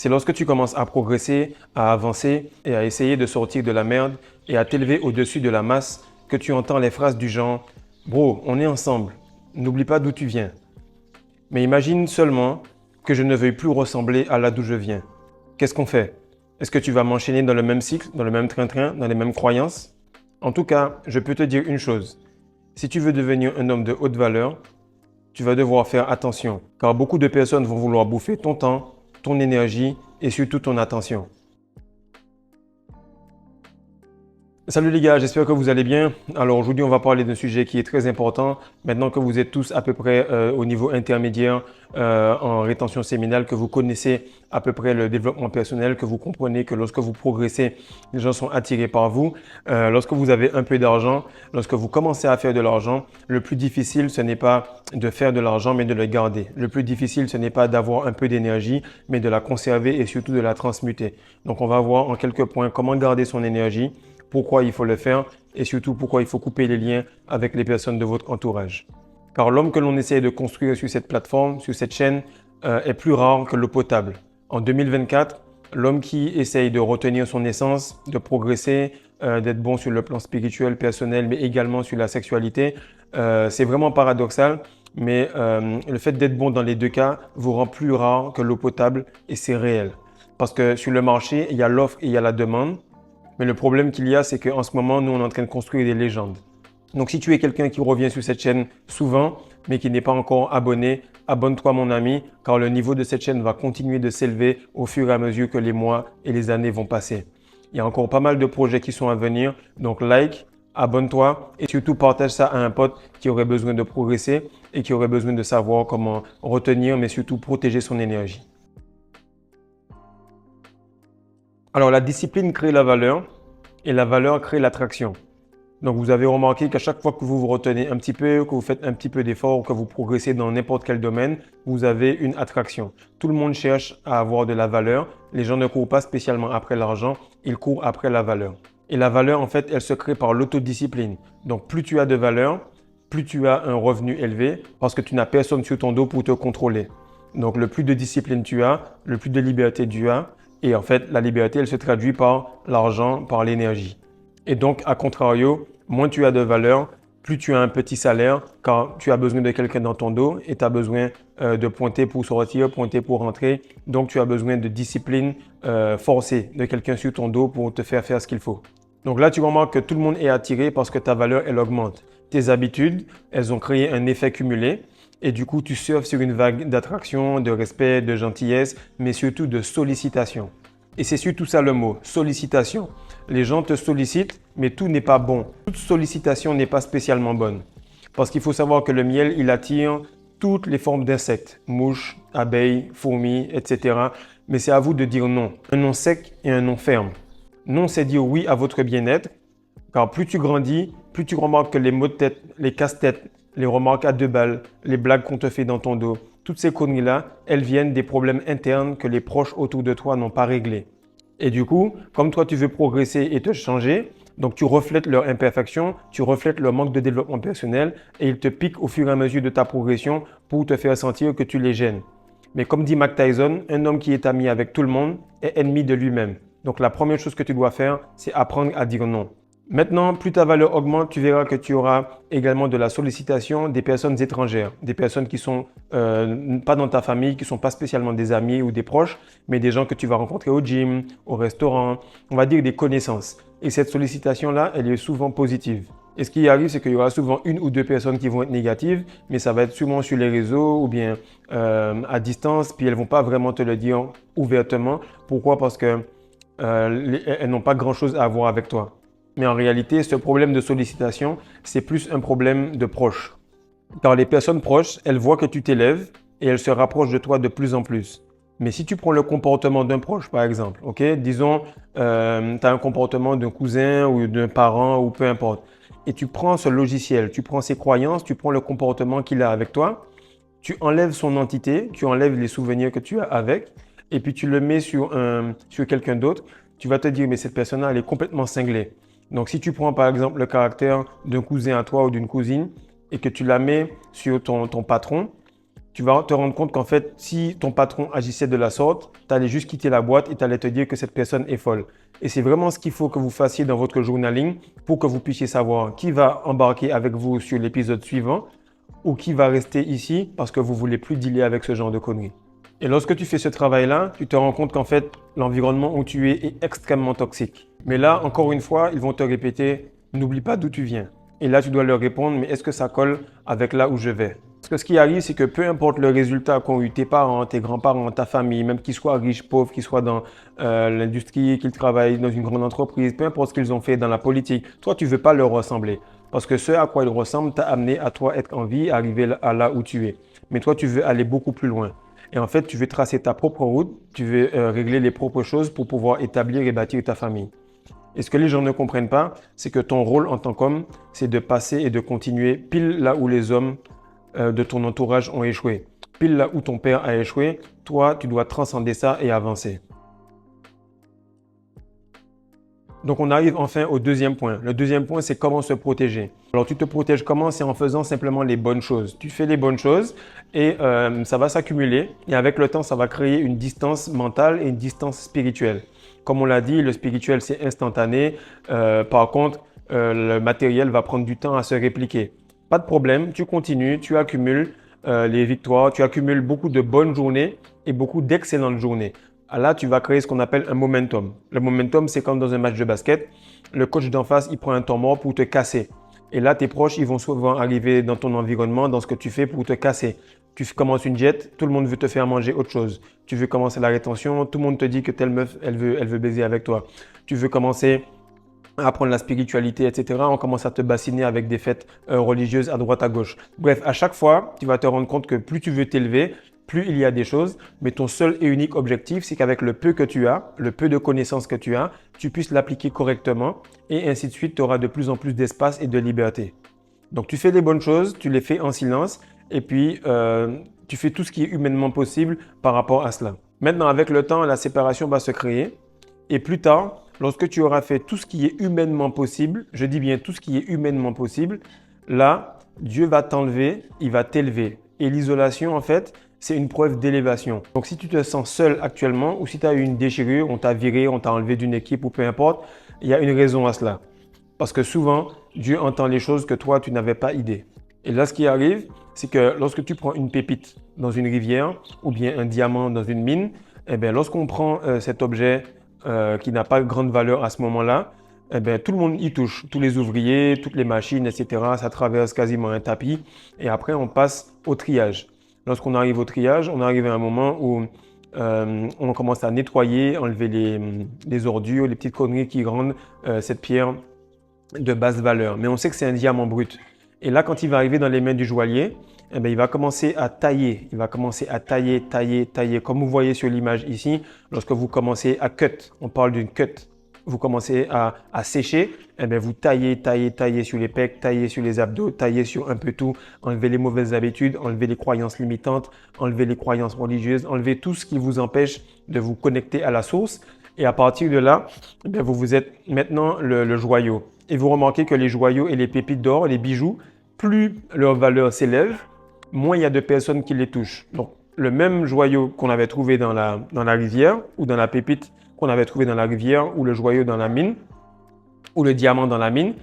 C'est lorsque tu commences à progresser, à avancer et à essayer de sortir de la merde et à t'élever au-dessus de la masse que tu entends les phrases du genre « Bro, on est ensemble, n'oublie pas d'où tu viens ». Mais imagine seulement que je ne veuille plus ressembler à là d'où je viens. Qu'est-ce qu'on fait? Est-ce que tu vas m'enchaîner dans le même cycle, dans le même train-train, dans les mêmes croyances? En tout cas, je peux te dire une chose. Si tu veux devenir un homme de haute valeur, tu vas devoir faire attention, car beaucoup de personnes vont vouloir bouffer ton temps, ton énergie et surtout ton attention. Salut les gars, j'espère que vous allez bien. Alors aujourd'hui, on va parler d'un sujet qui est très important. Maintenant que vous êtes tous à peu près au niveau intermédiaire en rétention séminale, que vous connaissez à peu près le développement personnel, que vous comprenez que lorsque vous progressez, les gens sont attirés par vous. Lorsque vous avez un peu d'argent, lorsque vous commencez à faire de l'argent, le plus difficile, ce n'est pas de faire de l'argent, mais de le garder. Le plus difficile, ce n'est pas d'avoir un peu d'énergie, mais de la conserver et surtout de la transmuter. Donc on va voir en quelques points comment garder son énergie, pourquoi il faut le faire et surtout pourquoi il faut couper les liens avec les personnes de votre entourage. Car l'homme que l'on essaie de construire sur cette plateforme, sur cette chaîne, est plus rare que l'eau potable. En 2024, l'homme qui essaye de retenir son essence, de progresser, d'être bon sur le plan spirituel, personnel, mais également sur la sexualité, c'est vraiment paradoxal. Mais le fait d'être bon dans les deux cas vous rend plus rare que l'eau potable et c'est réel. Parce que sur le marché, il y a l'offre et il y a la demande. Mais le problème qu'il y a, c'est qu'en ce moment, nous, on est en train de construire des légendes. Donc, si tu es quelqu'un qui revient sur cette chaîne souvent, mais qui n'est pas encore abonné, abonne-toi, mon ami, car le niveau de cette chaîne va continuer de s'élever au fur et à mesure que les mois et les années vont passer. Il y a encore pas mal de projets qui sont à venir. Donc, like, abonne-toi et surtout partage ça à un pote qui aurait besoin de progresser et qui aurait besoin de savoir comment retenir, mais surtout protéger son énergie. Alors, la discipline crée la valeur et la valeur crée l'attraction. Donc, vous avez remarqué qu'à chaque fois que vous vous retenez un petit peu, que vous faites un petit peu d'effort, que vous progressez dans n'importe quel domaine, vous avez une attraction. Tout le monde cherche à avoir de la valeur. Les gens ne courent pas spécialement après l'argent, ils courent après la valeur. Et la valeur, en fait, elle se crée par l'autodiscipline. Donc, plus tu as de valeur, plus tu as un revenu élevé parce que tu n'as personne sur ton dos pour te contrôler. Donc, le plus de discipline tu as, le plus de liberté tu as. Et en fait, la liberté, elle se traduit par l'argent, par l'énergie. Et donc, à contrario, moins tu as de valeur, plus tu as un petit salaire, car tu as besoin de quelqu'un dans ton dos et tu as besoin de pointer pour sortir, pointer pour rentrer. Donc, tu as besoin de discipline forcée, de quelqu'un sur ton dos pour te faire faire ce qu'il faut. Donc là, tu remarques que tout le monde est attiré parce que ta valeur, elle augmente. Tes habitudes, elles ont créé un effet cumulé. Et du coup, tu surfes sur une vague d'attraction, de respect, de gentillesse, mais surtout de sollicitation. Et c'est surtout ça le mot, sollicitation. Les gens te sollicitent, mais tout n'est pas bon. Toute sollicitation n'est pas spécialement bonne. Parce qu'il faut savoir que le miel, il attire toutes les formes d'insectes, mouches, abeilles, fourmis, etc. Mais c'est à vous de dire non. Un non sec et un non ferme. Non, c'est dire oui à votre bien-être. Car plus tu grandis, plus tu remarques que les maux de tête, les casse-têtes, les remarques à deux balles, les blagues qu'on te fait dans ton dos, toutes ces conneries-là, elles viennent des problèmes internes que les proches autour de toi n'ont pas réglés. Et du coup, comme toi tu veux progresser et te changer, donc tu reflètes leur imperfection, tu reflètes leur manque de développement personnel et ils te piquent au fur et à mesure de ta progression pour te faire sentir que tu les gênes. Mais comme dit Mike Tyson, un homme qui est ami avec tout le monde est ennemi de lui-même. Donc la première chose que tu dois faire, c'est apprendre à dire non. Maintenant, plus ta valeur augmente, tu verras que tu auras également de la sollicitation des personnes étrangères, des personnes qui sont pas dans ta famille, qui ne sont pas spécialement des amis ou des proches, mais des gens que tu vas rencontrer au gym, au restaurant, on va dire des connaissances. Et cette sollicitation-là, elle est souvent positive. Et ce qui arrive, c'est qu'il y aura souvent une ou deux personnes qui vont être négatives, mais ça va être souvent sur les réseaux ou bien à distance, puis elles ne vont pas vraiment te le dire ouvertement. Pourquoi? Parce qu'elles n'ont pas grand-chose à voir avec toi. Mais en réalité, ce problème de sollicitation, c'est plus un problème de proches. Car les personnes proches, elles voient que tu t'élèves et elles se rapprochent de toi de plus en plus. Mais si tu prends le comportement d'un proche, par exemple, ok, disons, tu as un comportement d'un cousin ou d'un parent ou peu importe, et tu prends ce logiciel, tu prends ses croyances, tu prends le comportement qu'il a avec toi, tu enlèves son entité, tu enlèves les souvenirs que tu as avec, et puis tu le mets sur quelqu'un d'autre, tu vas te dire, mais cette personne-là, elle est complètement cinglée. Donc, si tu prends par exemple le caractère d'un cousin à toi ou d'une cousine et que tu la mets sur ton patron, Tu vas te rendre compte qu'en fait, si ton patron agissait de la sorte, tu allais juste quitter la boîte et tu allais te dire que cette personne est folle. Et c'est vraiment ce qu'il faut que vous fassiez dans votre journaling pour que vous puissiez savoir qui va embarquer avec vous sur l'épisode suivant ou qui va rester ici parce que vous ne voulez plus dealer avec ce genre de conneries. Et lorsque tu fais ce travail-là, tu te rends compte qu'en fait, l'environnement où tu es est extrêmement toxique. Mais là, encore une fois, ils vont te répéter, n'oublie pas d'où tu viens. Et là, tu dois leur répondre, mais est-ce que ça colle avec là où je vais? Parce que ce qui arrive, c'est que peu importe le résultat qu'ont eu tes parents, tes grands-parents, ta famille, même qu'ils soient riches, pauvres, qu'ils soient dans l'industrie, qu'ils travaillent dans une grande entreprise, peu importe ce qu'ils ont fait dans la politique, toi, tu ne veux pas leur ressembler. Parce que ce à quoi ils ressemblent t'a amené à toi être en vie, arriver à là où tu es. Mais toi, tu veux aller beaucoup plus loin. Et en fait, tu veux tracer ta propre route, tu veux régler les propres choses pour pouvoir établir et bâtir ta famille. Et ce que les gens ne comprennent pas, c'est que ton rôle en tant qu'homme, c'est de passer et de continuer pile là où les hommes de ton entourage ont échoué. Pile là où ton père a échoué, toi, tu dois transcender ça et avancer. Donc, on arrive enfin au deuxième point. Le deuxième point, c'est comment se protéger. Alors, tu te protèges comment? C'est en faisant simplement les bonnes choses. Tu fais les bonnes choses et ça va s'accumuler. Et avec le temps, ça va créer une distance mentale et une distance spirituelle. Comme on l'a dit, le spirituel, c'est instantané. Par contre, le matériel va prendre du temps à se répliquer. Pas de problème, tu continues, tu accumules les victoires, tu accumules beaucoup de bonnes journées et beaucoup d'excellentes journées. Là, tu vas créer ce qu'on appelle un momentum. Le momentum, c'est comme dans un match de basket. Le coach d'en face, il prend un temps mort pour te casser. Et là, tes proches, ils vont souvent arriver dans ton environnement, dans ce que tu fais pour te casser. Tu commences une diète, tout le monde veut te faire manger autre chose. Tu veux commencer la rétention, tout le monde te dit que telle meuf, elle veut baiser avec toi. Tu veux commencer à apprendre la spiritualité, etc. On commence à te bassiner avec des fêtes religieuses à droite, à gauche. Bref, à chaque fois, tu vas te rendre compte que plus tu veux t'élever, plus il y a des choses, mais ton seul et unique objectif, c'est qu'avec le peu que tu as, le peu de connaissances que tu as, tu puisses l'appliquer correctement et ainsi de suite, tu auras de plus en plus d'espace et de liberté. Donc, tu fais les bonnes choses, tu les fais en silence et puis tu fais tout ce qui est humainement possible par rapport à cela. Maintenant, avec le temps, la séparation va se créer et plus tard, lorsque tu auras fait tout ce qui est humainement possible, je dis bien tout ce qui est humainement possible, là, Dieu va t'enlever, il va t'élever. Et l'isolation, en fait, c'est une preuve d'élévation. Donc, si tu te sens seul actuellement ou si tu as eu une déchirure, on t'a viré, on t'a enlevé d'une équipe ou peu importe, il y a une raison à cela. Parce que souvent, Dieu entend les choses que toi, tu n'avais pas idée. Et là, ce qui arrive, c'est que lorsque tu prends une pépite dans une rivière ou bien un diamant dans une mine, eh bien, lorsqu'on prend cet objet qui n'a pas grande valeur à ce moment-là, eh bien, tout le monde y touche. Tous les ouvriers, toutes les machines, etc. Ça traverse quasiment un tapis. Et après, on passe au triage. Lorsqu'on arrive au triage, on arrive à un moment où on commence à nettoyer, enlever les ordures, les petites conneries qui rendent cette pierre de basse valeur. Mais on sait que c'est un diamant brut. Et là, quand il va arriver dans les mains du joaillier, eh bien, il va commencer à tailler. Il va commencer à tailler, tailler, tailler. Comme vous voyez sur l'image ici, lorsque vous commencez à cut, on parle d'une cut. Vous commencez à sécher, eh bien, vous taillez, taillez, taillez sur les pecs, taillez sur les abdos, taillez sur un peu tout, enlevez les mauvaises habitudes, enlevez les croyances limitantes, enlevez les croyances religieuses, enlevez tout ce qui vous empêche de vous connecter à la source. Et à partir de là, eh bien, vous êtes maintenant le joyau. Et vous remarquez que les joyaux et les pépites d'or, les bijoux, plus leur valeur s'élève, moins il y a de personnes qui les touchent. Donc, le même joyau qu'on avait trouvé dans la rivière ou dans la pépite qu'on avait trouvé dans la rivière ou le joyau dans la mine ou le diamant dans la mine,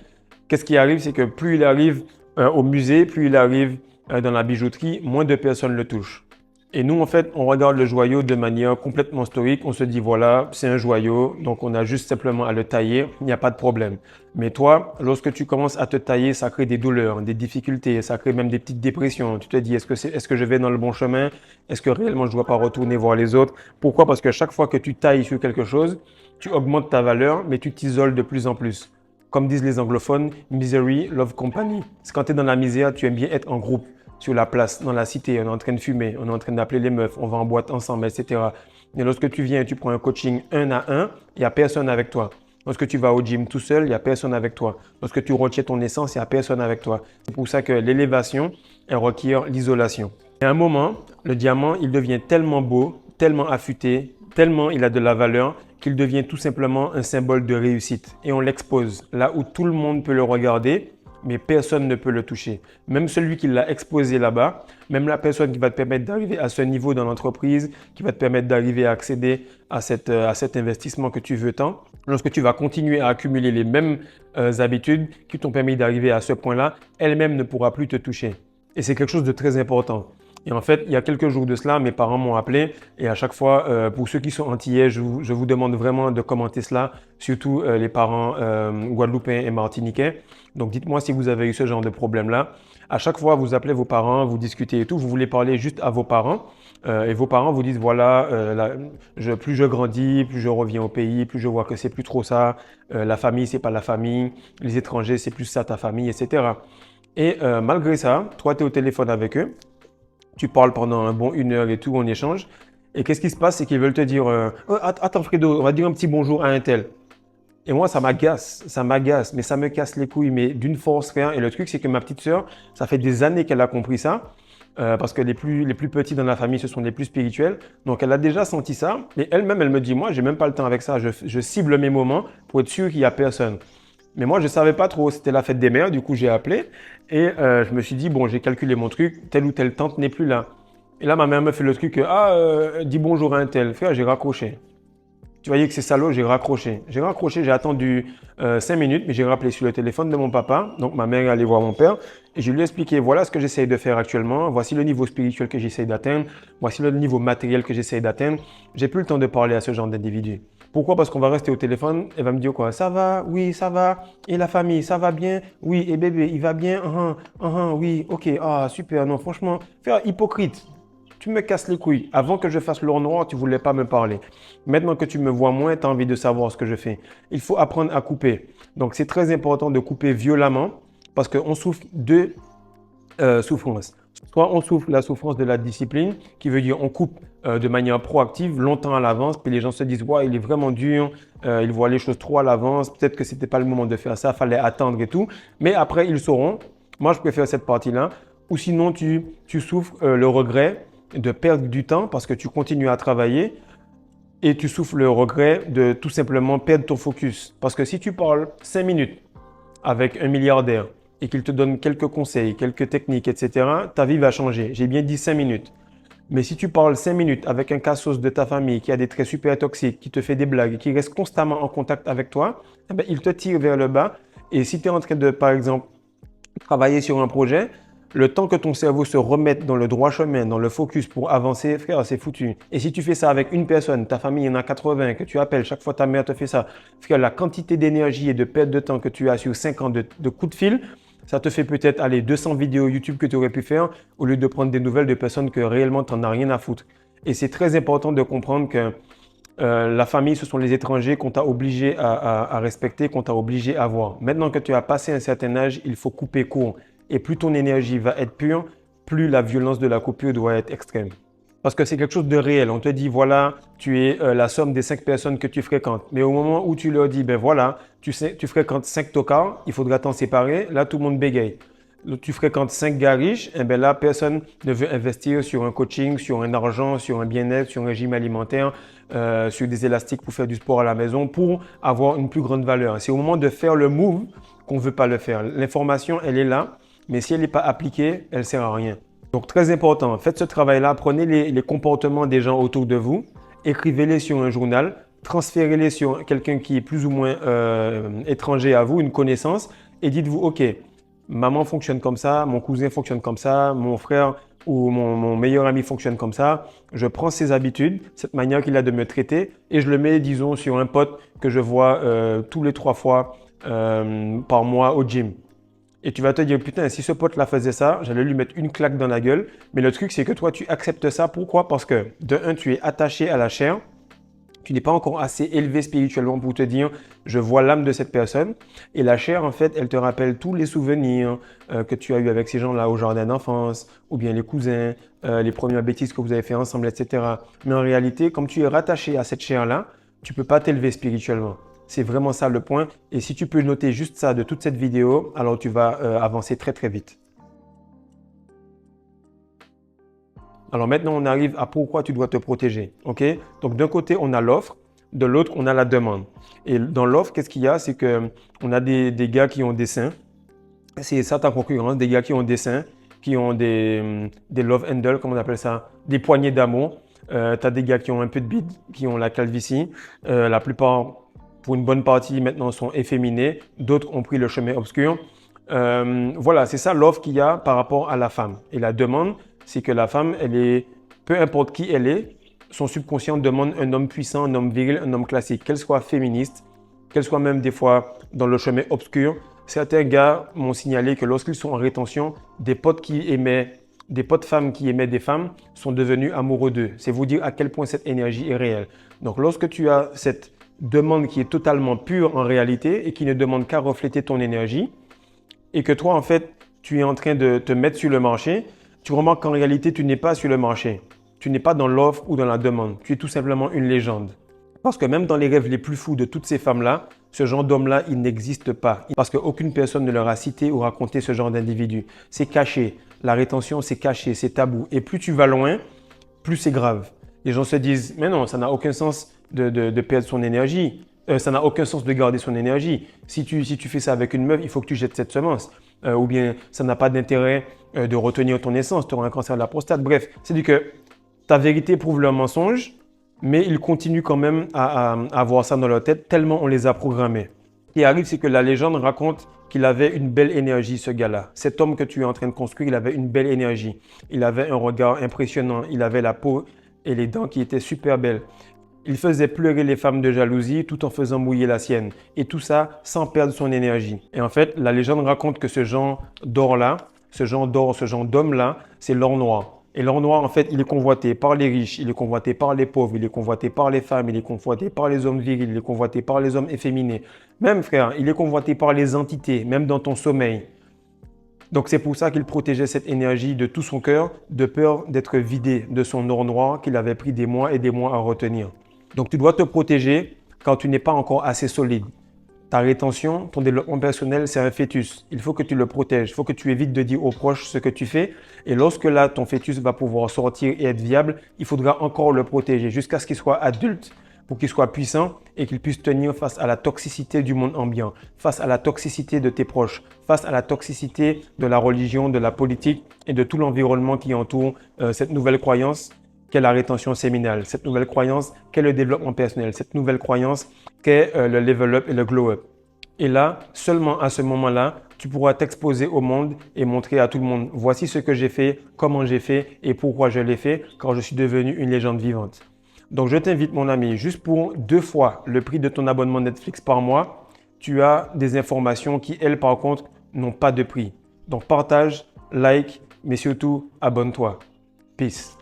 qu'est-ce qui arrive? C'est que plus il arrive au musée, plus il arrive dans la bijouterie, moins de personnes le touchent. Et nous, en fait, on regarde le joyau de manière complètement stoïque. On se dit, voilà, c'est un joyau, donc on a juste simplement à le tailler, il n'y a pas de problème. Mais toi, lorsque tu commences à te tailler, ça crée des douleurs, des difficultés, ça crée même des petites dépressions. Tu te dis, est-ce que je vais dans le bon chemin? Est-ce que réellement je ne dois pas retourner voir les autres? Pourquoi? Parce que chaque fois que tu tailles sur quelque chose, tu augmentes ta valeur, mais tu t'isoles de plus en plus. Comme disent les anglophones, misery, love company. C'est quand tu es dans la misère, tu aimes bien être en groupe. Sur la place, dans la cité, on est en train de fumer, on est en train d'appeler les meufs, on va en boîte ensemble, etc. Mais lorsque tu viens et tu prends un coaching 1 à 1, il n'y a personne avec toi. Lorsque tu vas au gym tout seul, il n'y a personne avec toi. Lorsque tu retiens ton essence, il n'y a personne avec toi. C'est pour ça que l'élévation, elle requiert l'isolation. Et à un moment, le diamant, il devient tellement beau, tellement affûté, tellement il a de la valeur qu'il devient tout simplement un symbole de réussite. Et on l'expose là où tout le monde peut le regarder. mais personne ne peut le toucher. Même celui qui l'a exposé là-bas, même la personne qui va te permettre d'arriver à ce niveau dans l'entreprise, qui va te permettre d'arriver à accéder à cet investissement que tu veux tant, lorsque tu vas continuer à accumuler les mêmes habitudes qui t'ont permis d'arriver à ce point-là, elle-même ne pourra plus te toucher. Et c'est quelque chose de très important. Et en fait, il y a quelques jours de cela, mes parents m'ont appelé et à chaque fois, pour ceux qui sont antillais, je vous demande vraiment de commenter cela, surtout les parents guadeloupéens et martiniquais. Donc dites-moi si vous avez eu ce genre de problème-là. À chaque fois, vous appelez vos parents, vous discutez et tout, vous voulez parler juste à vos parents et vos parents vous disent voilà, plus je grandis, plus je reviens au pays, plus je vois que c'est plus trop ça, la famille, c'est pas la famille, les étrangers, c'est plus ça ta famille, etc. Et malgré ça, toi, tu es au téléphone avec eux. Tu parles pendant un bon 1 heure et tout, on échange. Et qu'est-ce qui se passe? C'est qu'ils veulent te dire oh, attends, Fredo, on va dire un petit bonjour à un tel. Et moi, ça m'agace, mais ça me casse les couilles, mais d'une force frère. Et le truc, c'est que ma petite sœur, ça fait des années qu'elle a compris ça, parce que les plus petits dans la famille, ce sont les plus spirituels. Donc, elle a déjà senti ça. Et elle-même, elle me dit, moi, j'ai même pas le temps avec ça. Je cible mes moments pour être sûr qu'il y a personne. Mais moi, je ne savais pas trop. C'était la fête des mères. Du coup, j'ai appelé et je me suis dit, bon, j'ai calculé mon truc. Telle ou telle tante n'est plus là. Et là, ma mère me fait le truc, dis bonjour à un tel. Frère, j'ai raccroché. Tu voyais que c'est salaud, j'ai raccroché. J'ai attendu 5 minutes, mais j'ai rappelé sur le téléphone de mon papa. Donc, ma mère est allée voir mon père et je lui ai expliqué, voilà ce que j'essaye de faire actuellement. Voici le niveau spirituel que j'essaye d'atteindre. Voici le niveau matériel que j'essaye d'atteindre. J'ai plus le temps de parler à ce genre d'individu. Pourquoi? Parce qu'on va rester au téléphone, elle va me dire quoi? Ça va? Oui, ça va. Et la famille, ça va bien? Oui, et bébé, il va bien? Oui, ok, ah, super. Non, franchement, faire hypocrite. Tu me casses les couilles. Avant que je fasse l'or noir, tu voulais pas me parler. Maintenant que tu me vois moins, tu as envie de savoir ce que je fais. Il faut apprendre à couper. Donc, c'est très important de couper violemment parce qu'on souffre de souffrance. Soit on souffre la souffrance de la discipline, qui veut dire on coupe de manière proactive, longtemps à l'avance, puis les gens se disent ouais, il est vraiment dur, il voit les choses trop à l'avance, peut-être que c'était pas le moment de faire ça, fallait attendre et tout. Mais après, ils sauront. Moi, je préfère cette partie-là. Ou sinon, tu souffres le regret de perdre du temps parce que tu continues à travailler et tu souffres le regret de tout simplement perdre ton focus. Parce que si tu parles 5 minutes avec un milliardaire et qu'il te donne quelques conseils, quelques techniques, etc., ta vie va changer. J'ai bien dit 5 minutes. Mais si tu parles 5 minutes avec un cassos de ta famille qui a des traits super toxiques, qui te fait des blagues, qui reste constamment en contact avec toi, eh bien, il te tire vers le bas. Et si tu es en train de, par exemple, travailler sur un projet, le temps que ton cerveau se remette dans le droit chemin, dans le focus pour avancer, frère, c'est foutu. Et si tu fais ça avec une personne, ta famille, il y en a 80, que tu appelles, chaque fois ta mère te fait ça, frère, la quantité d'énergie et de perte de temps que tu as sur 5 ans de coups de fil, ça te fait peut-être aller 200 vidéos YouTube que tu aurais pu faire au lieu de prendre des nouvelles de personnes que réellement tu n'en as rien à foutre. Et c'est très important de comprendre que la famille, ce sont les étrangers qu'on t'a obligé à respecter, qu'on t'a obligé à voir. Maintenant que tu as passé un certain âge, il faut couper court. Et plus ton énergie va être pure, plus la violence de la coupure doit être extrême. Parce que c'est quelque chose de réel. On te dit, voilà, tu es la somme des 5 personnes que tu fréquentes. Mais au moment où tu leur dis, ben voilà, tu fréquentes 5 tocards, il faudra t'en séparer, là, tout le monde bégaye. Tu fréquentes 5 gars riches, et ben là, personne ne veut investir sur un coaching, sur un argent, sur un bien-être, sur un régime alimentaire, sur des élastiques pour faire du sport à la maison, pour avoir une plus grande valeur. C'est au moment de faire le move qu'on ne veut pas le faire. L'information, elle est là. Mais si elle n'est pas appliquée, elle ne sert à rien. Donc, très important, faites ce travail-là, prenez les comportements des gens autour de vous, écrivez-les sur un journal, transférez-les sur quelqu'un qui est plus ou moins étranger à vous, une connaissance, et dites-vous, OK, maman fonctionne comme ça, mon cousin fonctionne comme ça, mon frère ou mon meilleur ami fonctionne comme ça. Je prends ses habitudes, cette manière qu'il a de me traiter, et je le mets, disons, sur un pote que je vois tous les 3 fois par mois au gym. Et tu vas te dire, putain, si ce pote-là faisait ça, j'allais lui mettre une claque dans la gueule. Mais le truc, c'est que toi, tu acceptes ça. Pourquoi? Parce que, de un, tu es attaché à la chair. Tu n'es pas encore assez élevé spirituellement pour te dire, je vois l'âme de cette personne. Et la chair, en fait, elle te rappelle tous les souvenirs que tu as eu avec ces gens-là au jardin d'enfance, ou bien les cousins, les premières bêtises que vous avez fait ensemble, etc. Mais en réalité, comme tu es rattaché à cette chair-là, tu ne peux pas t'élever spirituellement. C'est vraiment ça le point. Et si tu peux noter juste ça de toute cette vidéo, alors tu vas avancer très très vite. Alors maintenant, on arrive à pourquoi tu dois te protéger. Ok? Donc d'un côté, on a l'offre, de l'autre, on a la demande. Et dans l'offre, qu'est-ce qu'il y a? C'est qu'on a des gars qui ont des seins, c'est ça ta concurrence, des gars qui ont des seins, qui ont des love handles, comme on appelle ça, des poignées d'amour. Tu as des gars qui ont un peu de bide, qui ont la calvitie. La plupart, pour une bonne partie, maintenant sont efféminés. D'autres ont pris le chemin obscur. Voilà, c'est ça l'offre qu'il y a par rapport à la femme. Et la demande, c'est que la femme, peu importe qui elle est, son subconscient demande un homme puissant, un homme viril, un homme classique, qu'elle soit féministe, qu'elle soit même des fois dans le chemin obscur. Certains gars m'ont signalé que lorsqu'ils sont en rétention, des potes femmes qui aimaient des femmes sont devenus amoureux d'eux. C'est vous dire à quel point cette énergie est réelle. Donc lorsque tu as cette demande qui est totalement pure en réalité et qui ne demande qu'à refléter ton énergie, et que toi, en fait, tu es en train de te mettre sur le marché, tu remarques qu'en réalité, tu n'es pas sur le marché. Tu n'es pas dans l'offre ou dans la demande. Tu es tout simplement une légende. Parce que même dans les rêves les plus fous de toutes ces femmes-là, ce genre d'homme-là, il n'existe pas. Parce qu'aucune personne ne leur a cité ou raconté ce genre d'individu. C'est caché. La rétention, c'est caché, c'est tabou. Et plus tu vas loin, plus c'est grave. Les gens se disent, mais non, ça n'a aucun sens de perdre son énergie. Ça n'a aucun sens de garder son énergie. Si tu fais ça avec une meuf, il faut que tu jettes cette semence. Ou bien ça n'a pas d'intérêt de retenir ton essence, tu auras un cancer de la prostate. Bref, c'est-à-dire que ta vérité prouve leur mensonge, mais ils continuent quand même à avoir ça dans leur tête tellement on les a programmés. Ce qui arrive, c'est que la légende raconte qu'il avait une belle énergie, ce gars-là. Cet homme que tu es en train de construire, il avait une belle énergie. Il avait un regard impressionnant, il avait la peau et les dents qui étaient super belles. Il faisait pleurer les femmes de jalousie tout en faisant mouiller la sienne. Et tout ça sans perdre son énergie. Et en fait, la légende raconte que ce genre d'or-là, ce genre d'homme-là, c'est l'or noir. Et l'or noir, en fait, il est convoité par les riches, il est convoité par les pauvres, il est convoité par les femmes, il est convoité par les hommes virils, il est convoité par les hommes efféminés. Même, frère, il est convoité par les entités, même dans ton sommeil. Donc c'est pour ça qu'il protégeait cette énergie de tout son cœur, de peur d'être vidé de son or noir qu'il avait pris des mois et des mois à retenir. Donc tu dois te protéger quand tu n'es pas encore assez solide. Ta rétention, ton développement personnel, c'est un fœtus. Il faut que tu le protèges. Il faut que tu évites de dire aux proches ce que tu fais. Et lorsque là, ton fœtus va pouvoir sortir et être viable, il faudra encore le protéger jusqu'à ce qu'il soit adulte, pour qu'il soit puissant et qu'il puisse tenir face à la toxicité du monde ambiant, face à la toxicité de tes proches, face à la toxicité de la religion, de la politique et de tout l'environnement qui entoure cette nouvelle croyance qu'est la rétention séminale, cette nouvelle croyance qu'est le développement personnel, cette nouvelle croyance qu'est le level up et le glow up. Et là, seulement à ce moment-là, tu pourras t'exposer au monde et montrer à tout le monde, voici ce que j'ai fait, comment j'ai fait et pourquoi je l'ai fait, car je suis devenu une légende vivante. Donc je t'invite mon ami, juste pour 2 fois le prix de ton abonnement Netflix par mois, tu as des informations qui, elles, par contre, n'ont pas de prix. Donc partage, like, mais surtout abonne-toi. Peace.